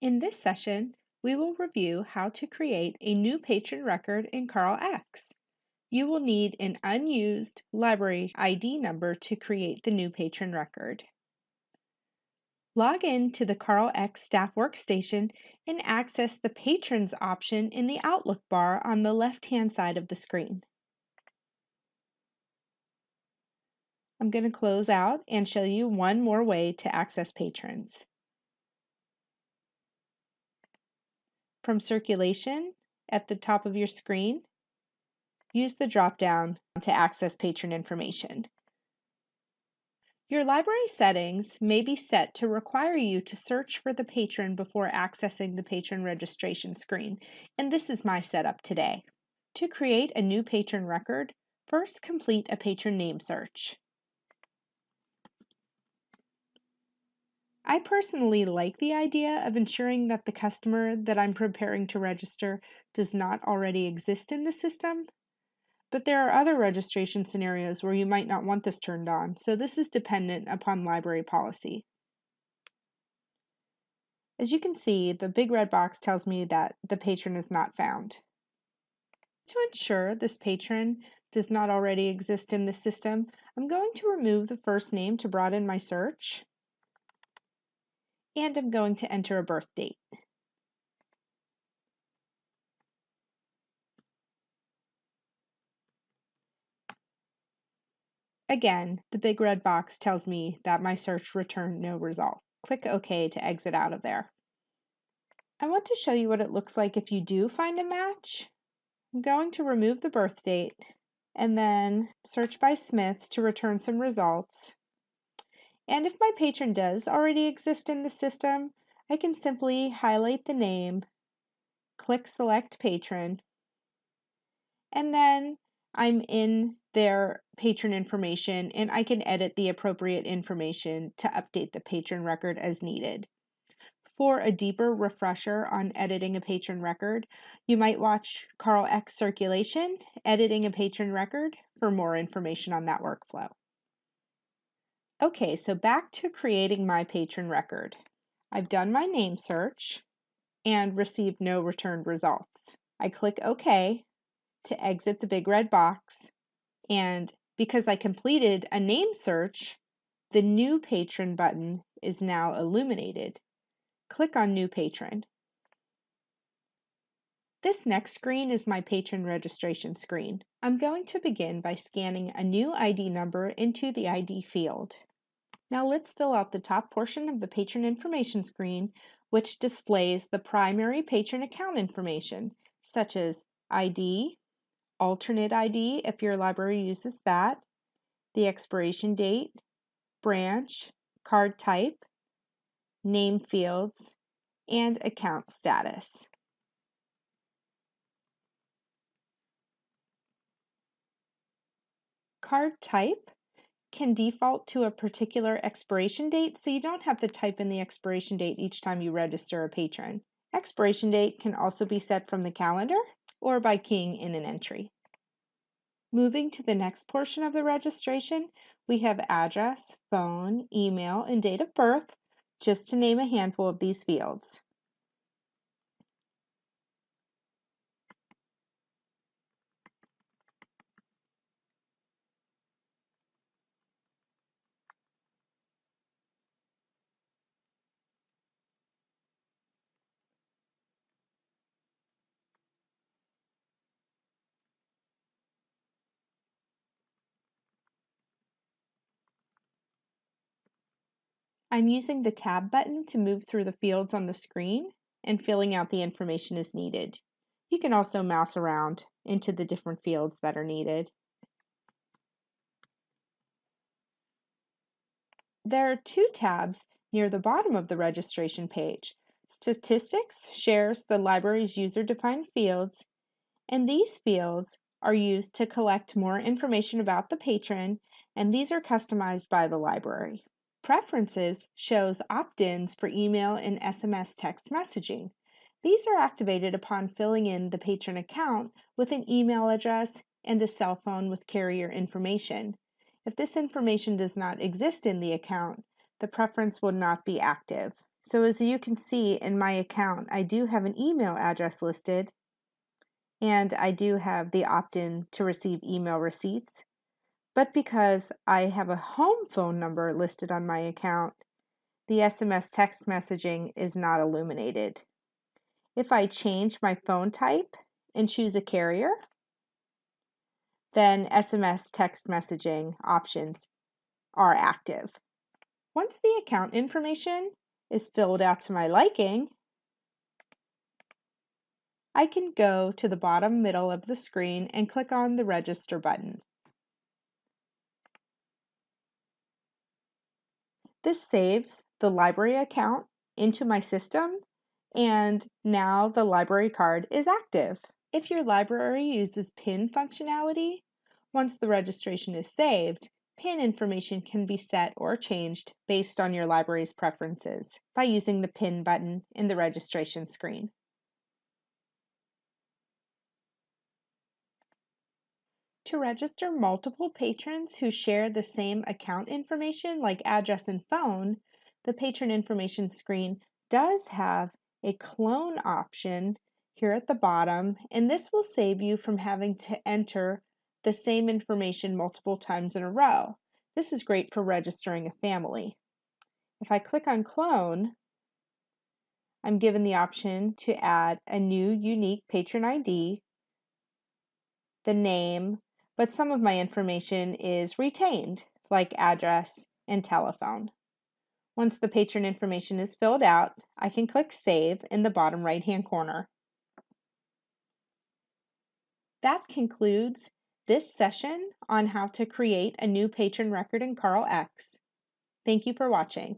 In this session, we will review how to create a new patron record in CarlX. You will need an unused library ID number to create the new patron record. Log in to the CarlX staff workstation and access the Patrons option in the Outlook bar on the left-hand side of the screen. I'm going to close out and show you one more way to access Patrons. From Circulation at the top of your screen, use the drop-down to access patron information. Your library settings may be set to require you to search for the patron before accessing the patron registration screen, and this is my setup today. To create a new patron record, first complete a patron name search. I personally like the idea of ensuring that the customer that I'm preparing to register does not already exist in the system, but there are other registration scenarios where you might not want this turned on, so this is dependent upon library policy. As you can see, the big red box tells me that the patron is not found. To ensure this patron does not already exist in the system, I'm going to remove the first name to broaden my search, and I'm going to enter a birth date. Again, the big red box tells me that my search returned no result. Click OK to exit out of there. I want to show you what it looks like if you do find a match. I'm going to remove the birth date and then search by Smith to return some results. And if my patron does already exist in the system, I can simply highlight the name, click Select Patron, and then I'm in their patron information and I can edit the appropriate information to update the patron record as needed. For a deeper refresher on editing a patron record, you might watch CarlX Circulation, Editing a Patron Record, for more information on that workflow. Okay, so back to creating my patron record. I've done my name search and received no returned results. I click OK to exit the big red box, and because I completed a name search, the New Patron button is now illuminated. Click on New Patron. This next screen is my patron registration screen. I'm going to begin by scanning a new ID number into the ID field. Now let's fill out the top portion of the patron information screen, which displays the primary patron account information, such as ID, alternate ID if your library uses that, the expiration date, branch, card type, name fields, and account status. Card type can default to a particular expiration date, so you don't have to type in the expiration date each time you register a patron. Expiration date can also be set from the calendar or by keying in an entry. Moving to the next portion of the registration, we have address, phone, email, and date of birth, just to name a handful of these fields. I'm using the Tab button to move through the fields on the screen and filling out the information as needed. You can also mouse around into the different fields that are needed. There are two tabs near the bottom of the registration page. Statistics shares the library's user-defined fields, and these fields are used to collect more information about the patron, and these are customized by the library. Preferences shows opt-ins for email and SMS text messaging. These are activated upon filling in the patron account with an email address and a cell phone with carrier information. If this information does not exist in the account, the preference will not be active. So as you can see in my account, I do have an email address listed, and I do have the opt-in to receive email receipts. But because I have a home phone number listed on my account, the SMS text messaging is not illuminated. If I change my phone type and choose a carrier, then SMS text messaging options are active. Once the account information is filled out to my liking, I can go to the bottom middle of the screen and click on the Register button. This saves the library account into my system, and now the library card is active. If your library uses PIN functionality, once the registration is saved, PIN information can be set or changed based on your library's preferences by using the PIN button in the registration screen. To register multiple patrons who share the same account information like address and phone, the patron information screen does have a clone option here at the bottom, and this will save you from having to enter the same information multiple times in a row. This is great for registering a family. If I click on clone, I'm given the option to add a new unique patron ID, the name, but some of my information is retained, like address and telephone. Once the patron information is filled out, I can click Save in the bottom right-hand corner. That concludes this session on how to create a new patron record in CarlX. Thank you for watching.